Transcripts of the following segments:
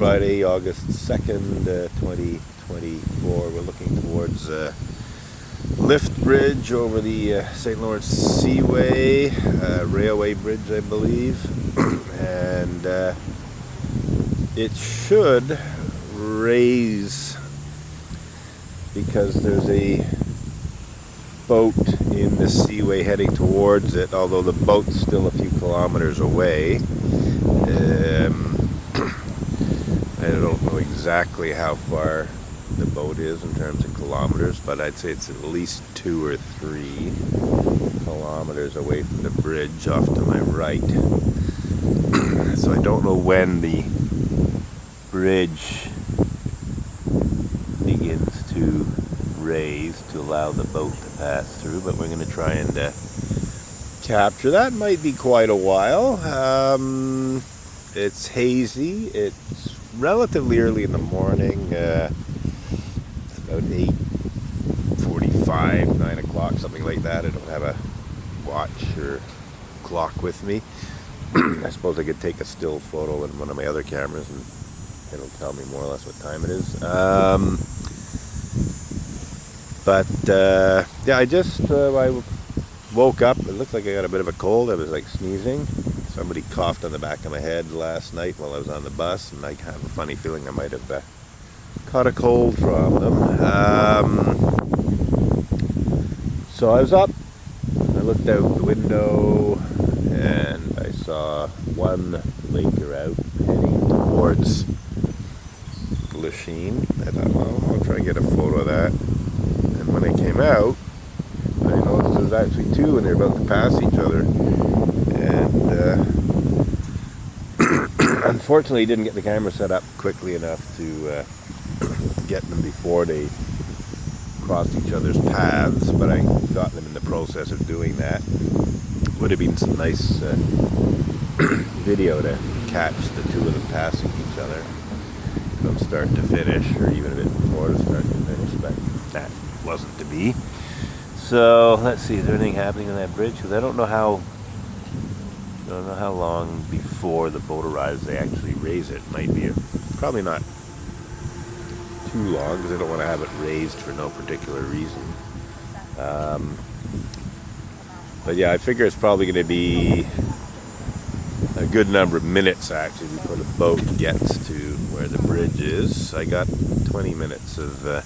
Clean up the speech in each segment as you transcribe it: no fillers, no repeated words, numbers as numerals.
Friday, August 2nd, 2024. We're looking towards lift bridge over the St. Lawrence Seaway, railway bridge, I believe. And it should raise because there's a boat in the Seaway heading towards it, although the boat's still a few kilometers away. I don't know exactly how far the boat is in terms of kilometers, but I'd say it's at least 2 or 3 kilometers away from the bridge off to my right. So I don't know when the bridge begins to raise to allow the boat to pass through, but we're going to try and capture that. Might be quite a while. It's hazy. It's relatively early in the morning. It's about 8:45, 9 o'clock, something like that. I don't have a watch or clock with me. I suppose I could take a still photo in one of my other cameras and it'll tell me more or less what time it is. Yeah, I just I woke up. It looks like I got a bit of a cold. I was like sneezing. Somebody coughed on the back of my head last night while I was on the bus, and I have a funny feeling I might have caught a cold from them. So I was up. I looked out the window, and I saw one laker out heading towards Lachine. I thought, well, I'll try and get a photo of that. And when I came out, I noticed there was actually 2 and they're about to pass each other. And unfortunately didn't get the camera set up quickly enough to get them before they crossed each other's paths, but I got them in the process of doing that. Would have been some nice video to catch the 2 of them passing each other from start to finish, or even a bit before to start to finish, but that wasn't to be. So let's see, is there anything happening on that bridge? Because I don't know how long before the boat arrives they actually raise it. Might be probably not too long, because I don't want to have it raised for no particular reason. But yeah, I figure it's probably going to be a good number of minutes actually before the boat gets to where the bridge is. I got 20 minutes of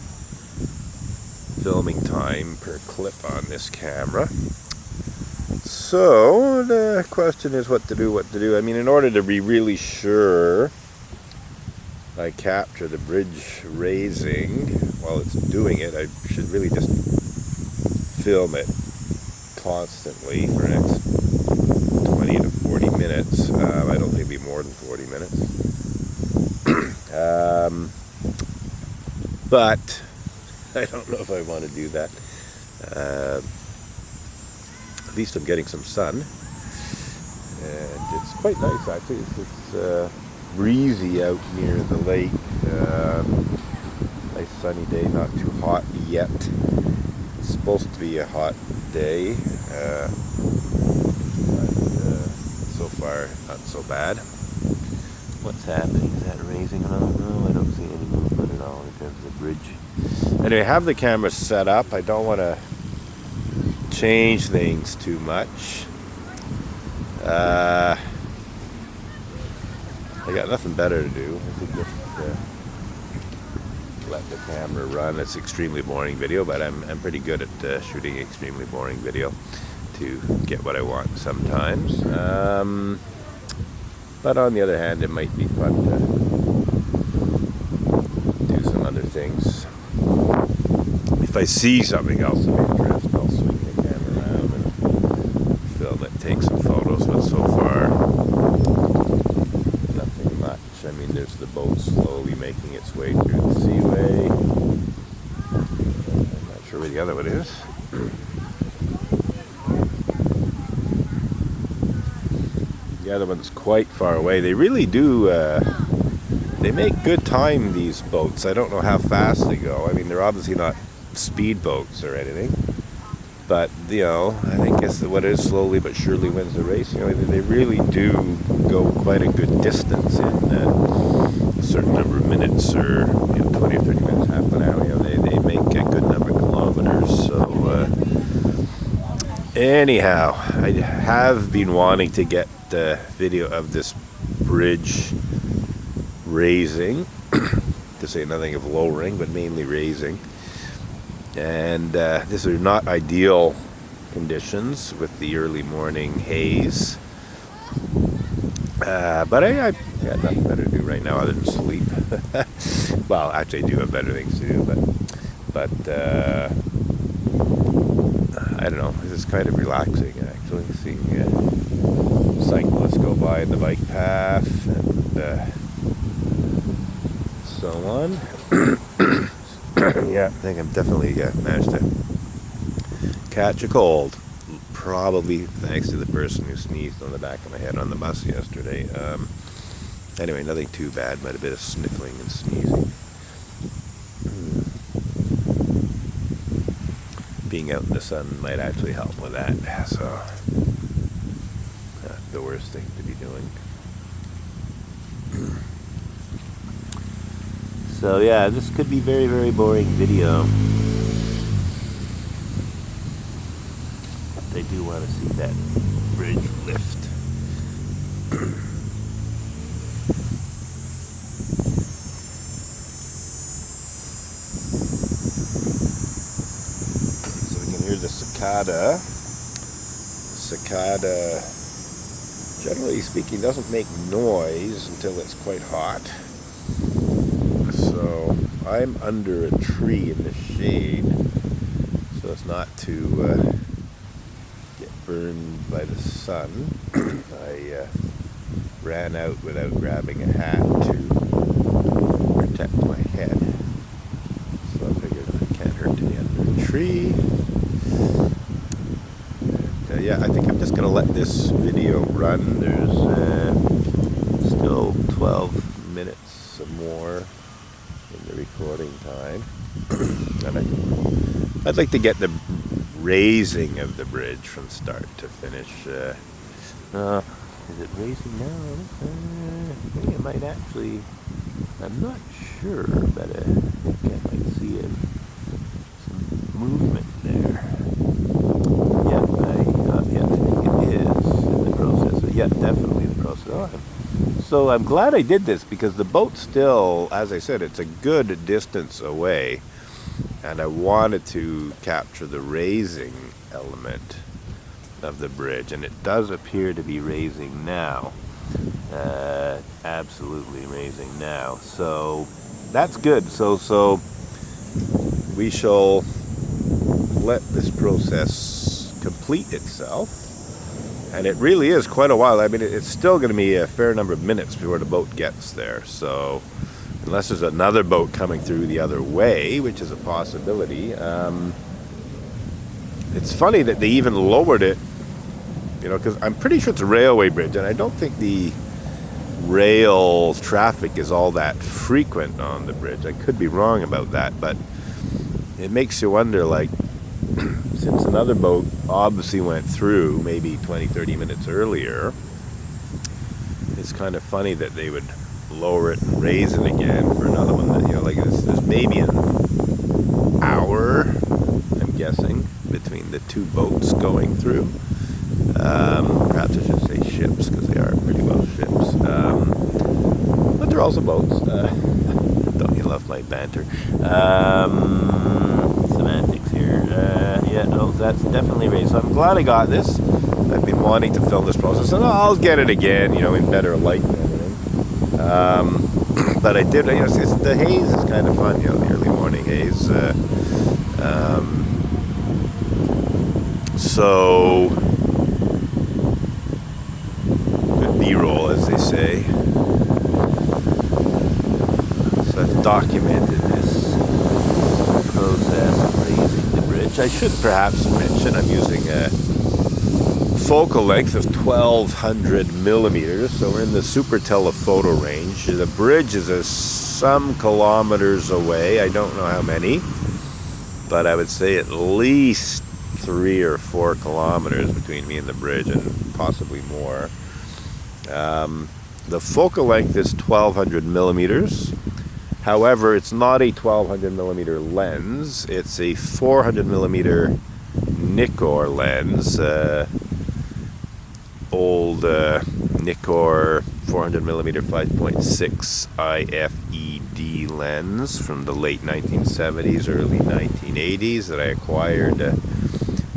filming time per clip on this camera. So the question is what to do. I mean, in order to be really sure I capture the bridge raising while it's doing it, I should really just film it constantly for the next 20 to 40 minutes. I don't think it'll be more than 40 minutes. But I don't know if I want to do that. At least I'm getting some sun, and it's quite nice actually. It's breezy out near the lake. Nice sunny day, not too hot yet. It's supposed to be a hot day, but so far not so bad. What's happening? Is that raising at all? No, I don't see any movement at all in terms of the bridge. Anyway, I have the camera set up. I don't want to change things too much. I got nothing better to do. I could just let the camera run. It's extremely boring video, but I'm pretty good at shooting extremely boring video to get what I want sometimes. But on the other hand, it might be fun to do some other things. If I see something else of interest, I'll swing the camera around and film it, take some photos, but so far, nothing much. I mean, there's the boat slowly making its way through the Seaway. I'm not sure where the other one is. The other one's quite far away. They really do, they make good time, these boats. I don't know how fast they go. I mean, they're obviously not speed boats or anything, but you know, I guess what is slowly but surely wins the race. You know, they really do go quite a good distance in certain number of minutes, or 20 or 30 minutes, half an hour. They make a good number of kilometers. So anyhow, I have been wanting to get the video of this bridge raising, to say nothing of lowering, but mainly raising. And these are not ideal conditions with the early morning haze. But I got nothing better to do right now other than sleep. Well, actually I do have better things to do, but I don't know, this is kind of relaxing actually, seeing cyclists go by the bike path and so on. Yeah, I think I'm definitely managed to catch a cold. Probably thanks to the person who sneezed on the back of my head on the bus yesterday. Anyway, nothing too bad, but a bit of sniffling and sneezing. Being out in the sun might actually help with that, so not the worst thing to be doing. So yeah, this could be very, very boring video. I do want to see that bridge lift. So we can hear the cicada. Cicada, generally speaking, doesn't make noise until it's quite hot. So I'm under a tree in the shade, so as not to burned by the sun. I ran out without grabbing a hat to protect my head. So I figured it can't hurt to be under a tree. And, yeah, I think I'm just going to let this video run. There's still 12 minutes or more in the recording time. And I'd like to get the raising of the bridge from start to finish. Is it raising now? I think it might actually, I'm not sure, but I think I might see some movement there. Yeah, I think it is in the process. So, yeah, definitely the process. So I'm glad I did this, because the boat still, as I said, it's a good distance away. And I wanted to capture the raising element of the bridge, and it does appear to be raising now. Absolutely raising now. So that's good. So we shall let this process complete itself. And it really is quite a while. I mean, it's still going to be a fair number of minutes before the boat gets there. So unless there's another boat coming through the other way, which is a possibility. It's funny that they even lowered it, because I'm pretty sure it's a railway bridge, and I don't think the rail traffic is all that frequent on the bridge. I could be wrong about that, but it makes you wonder, like, since another boat obviously went through maybe 20, 30 minutes earlier, it's kind of funny that they would lower it and raise it again for another one that, like there's maybe an hour, I'm guessing, between the two boats going through. Perhaps I should say ships, because they are pretty well ships. But they're also boats. Don't you love my banter? Semantics here. Yeah, no, that's definitely raised. So I'm glad I got this. I've been wanting to film this process, and I'll get it again, in better light and everything. But I did, the haze is kind of fun, the early morning haze. So, good B-roll, as they say. So I've documented this process of raising the bridge. I should perhaps mention I'm using a focal length of 1200 millimeters, so we're in the super telephoto range. The bridge is some kilometers away. I don't know how many, but I would say at least 3 or 4 kilometers between me and the bridge, and possibly more. The focal length is 1200 millimeters. However, it's not a 1200 millimeter lens. It's a 400 millimeter Nikkor lens. Old Nikkor 400 millimeter 5.6 IFED lens from the late 1970s, early 1980s that I acquired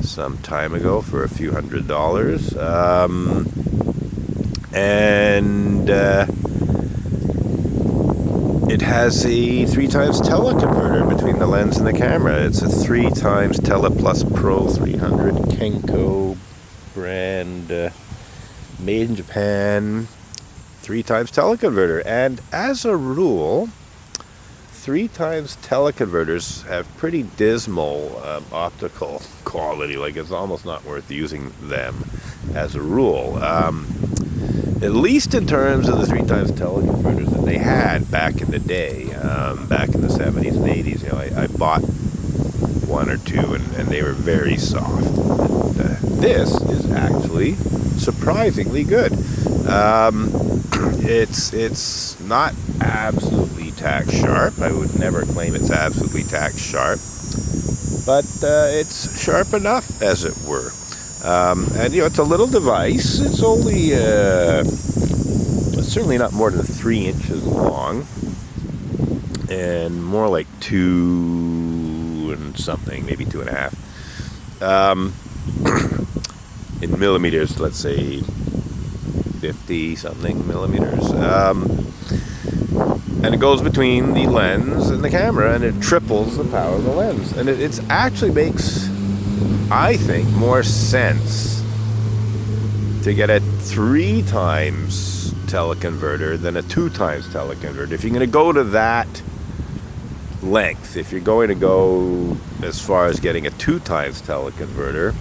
some time ago for a few $100s. It has a 3x teleconverter between the lens and the camera. It's a 3x Tele Plus Pro 300 Kenko brand, made in Japan, 3x teleconverter. And as a rule, 3x teleconverters have pretty dismal optical quality. Like, it's almost not worth using them as a rule. At least in terms of the 3x teleconverters that they had back in the day, back in the 70s and 80s. You know, I bought one or two, and they were very soft. And, this is actually surprisingly good. It's not absolutely tack sharp. I would never claim it's absolutely tack sharp, but it's sharp enough, as it were. And you know, it's a little device. It's only certainly not more than 3 inches long, and more like 2 and something, maybe 2.5. In millimeters, let's say 50 something millimeters. And it goes between the lens and the camera, and it triples the power of the lens. And it actually makes, I think, more sense to get a 3x teleconverter than a 2x teleconverter. If you're going to go to that length, if you're going to go as far as getting a 2x teleconverter,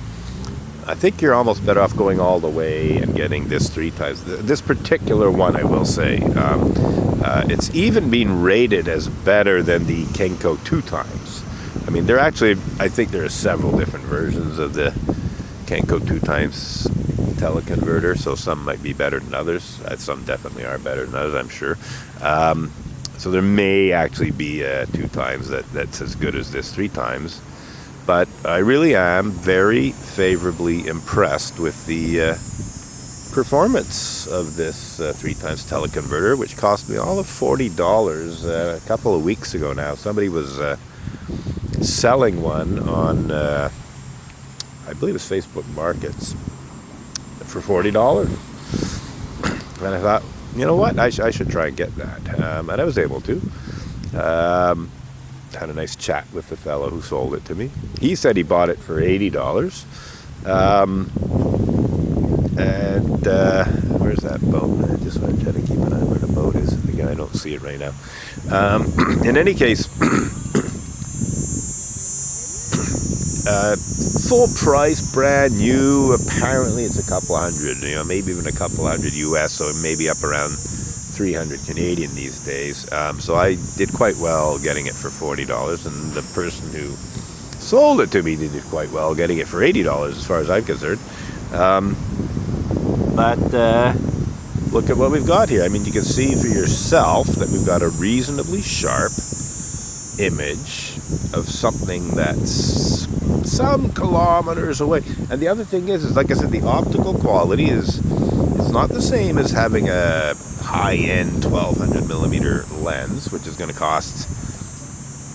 I think you're almost better off going all the way and getting this 3x. This particular one, I will say, it's even been rated as better than the Kenko 2x. I mean, I think there are several different versions of the Kenko 2x teleconverter, so some might be better than others. Some definitely are better than others, I'm sure. So there may actually be 2x that's as good as this 3x. But I really am very favorably impressed with the performance of this 3x teleconverter, which cost me all of $40 a couple of weeks ago now. Somebody was selling one on, I believe it's Facebook Markets, for $40. And I thought, you know what, I should try and get that. And I was able to. Had a nice chat with the fellow who sold it to me. He said he bought it for $80. Where's that boat? I just want to try to keep an eye where the boat is. Again, I don't see it right now. In any case, full price, brand new. Apparently, it's a couple hundred. You know, maybe even a couple hundred US. So maybe up around 300 Canadian these days. So I did quite well getting it for $40, and the person who sold it to me did quite well getting it for $80 as far as I'm concerned. But look at what we've got here. I mean, you can see for yourself that we've got a reasonably sharp image of something that's some kilometers away. And the other thing is like I said, the optical quality is not the same as having a high-end 1200 millimeter lens, which is going to cost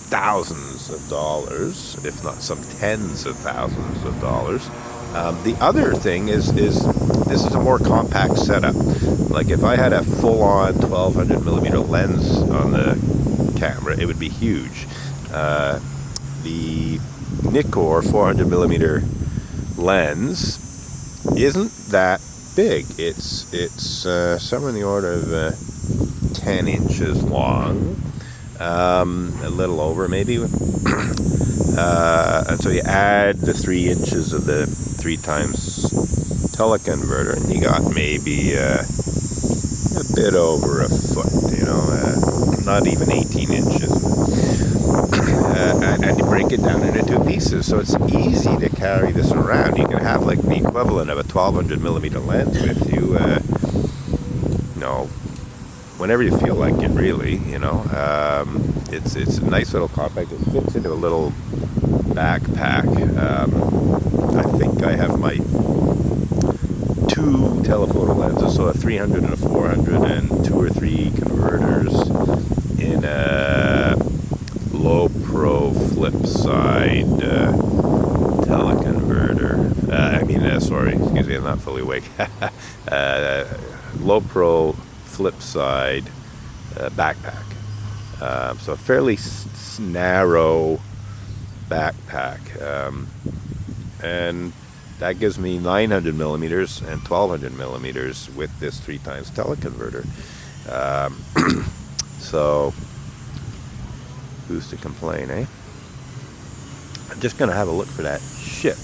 thousands of dollars, if not some tens of thousands of dollars. The other thing is this is a more compact setup. Like if I had a full-on 1200 millimeter lens on the camera, it would be huge. The Nikkor 400 millimeter lens isn't that big. It's somewhere in the order of 10 inches long, a little over maybe. And so you add the 3 inches of the 3x teleconverter, and you got maybe a bit over a foot, you know, not even 18 inches. And you break it down into 2 pieces, so it's easy to carry this around. You can have like the equivalent of a 1200 millimeter lens with you, whenever you feel like it, really. It's a nice little compact. It fits into a little backpack. I think I have my two telephoto lenses, so a 300 and a 400, and 2 or 3 converters in a low pro flip side teleconverter. Excuse me, I'm not fully awake. Low pro flip side backpack. So a fairly narrow backpack, and that gives me 900 millimeters and 1200 millimeters with this 3 times teleconverter. So who's to complain, eh? I'm just gonna have a look for that ship.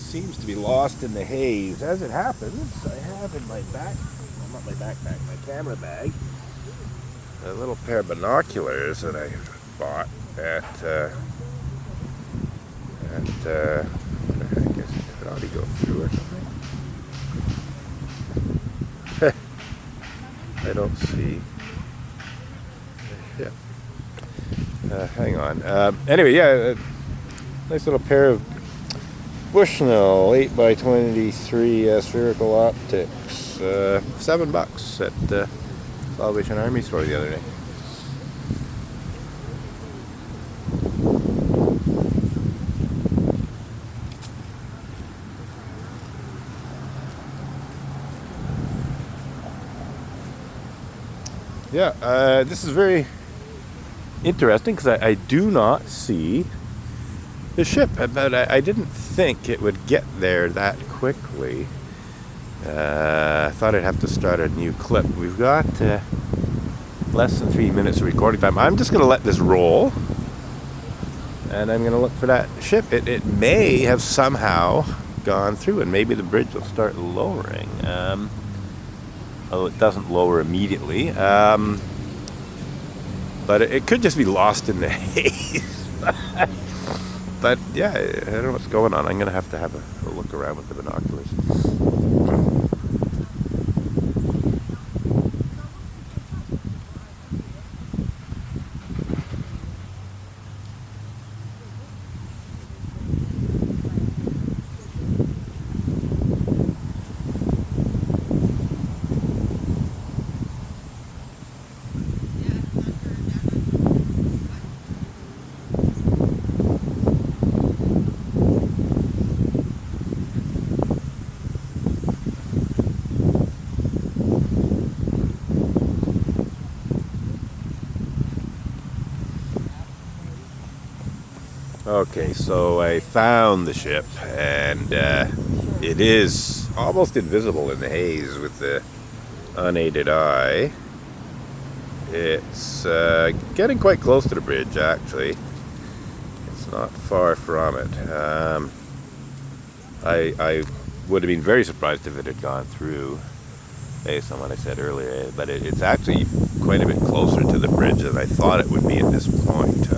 Seems to be lost in the haze. As it happens, I have in my not my backpack, my camera bag, a little pair of binoculars that I bought at I guess it ought to go through or something. I don't see. Yeah. Hang on. Anyway, yeah, nice little pair of Bushnell 8x23 spherical optics, $7 at Salvation Army store the other day. Yeah, this is very interesting because I do not see the ship, but I didn't think it would get there that quickly. I thought I'd have to start a new clip. We've got less than 3 minutes of recording time. I'm just going to let this roll, and I'm going to look for that ship. It may have somehow gone through, and maybe the bridge will start lowering. It doesn't lower immediately, but it could just be lost in the haze. But yeah, I don't know what's going on. I'm going to have a look around with the binoculars. Okay, so I found the ship, and it is almost invisible in the haze with the unaided eye. It's getting quite close to the bridge, actually. It's not far from it. I would have been very surprised if it had gone through, based on what I said earlier, but it's actually quite a bit closer to the bridge than I thought it would be at this point.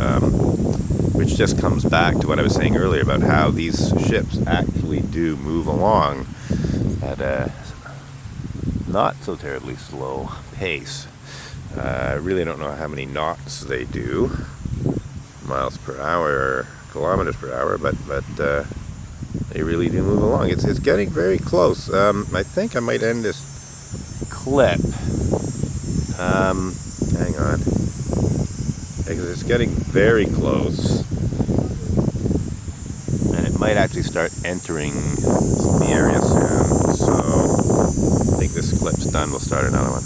Which just comes back to what I was saying earlier about how these ships actually do move along at a not so terribly slow pace. I really don't know how many knots they do, miles per hour or kilometers per hour, but they really do move along. It's getting very close. I think I might end this clip. Hang on. Because it's getting very close. And it might actually start entering the area soon. So I think this clip's done. We'll start another one.